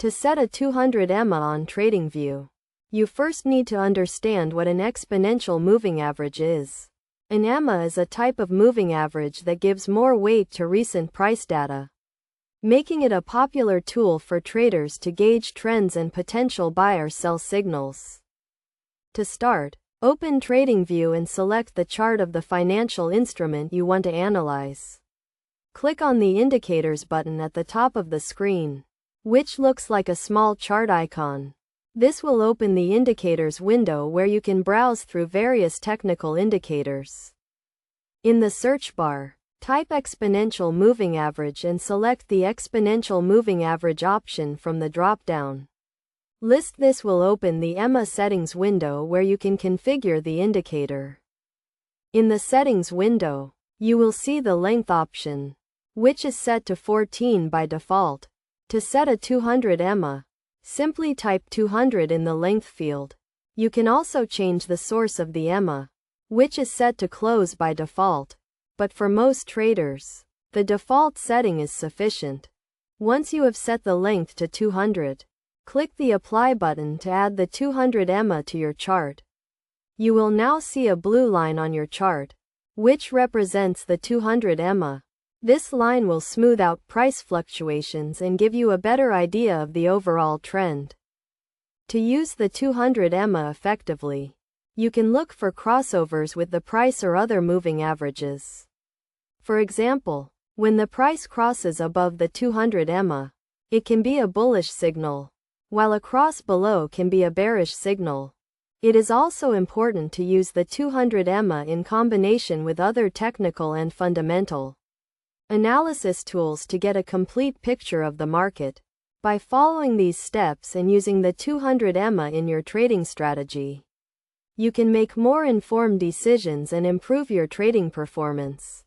To set a 200 EMA on TradingView, you first need to understand what an exponential moving average is. An EMA is a type of moving average that gives more weight to recent price data, making it a popular tool for traders to gauge trends and potential buy or sell signals. To start, open TradingView and select the chart of the financial instrument you want to analyze. Click on the Indicators button at the top of the screen, which looks like a small chart icon. This will open the Indicators window where you can browse through various technical indicators. In the search bar, type exponential moving average and select the exponential moving average option from the drop-down list. This will open the EMA settings window where you can configure the indicator. In the settings window, you will see the length option, which is set to 14 by default. To set a 200 EMA, simply type 200 in the length field. You can also change the source of the EMA, which is set to close by default, but for most traders, the default setting is sufficient. Once you have set the length to 200, click the Apply button to add the 200 EMA to your chart. You will now see a blue line on your chart, which represents the 200 EMA. This line will smooth out price fluctuations and give you a better idea of the overall trend. To use the 200 EMA effectively, you can look for crossovers with the price or other moving averages. For example, when the price crosses above the 200 EMA, it can be a bullish signal, while a cross below can be a bearish signal. It is also important to use the 200 EMA in combination with other technical and fundamental analysis tools to get a complete picture of the market. By following these steps and using the 200 EMA in your trading strategy, you can make more informed decisions and improve your trading performance.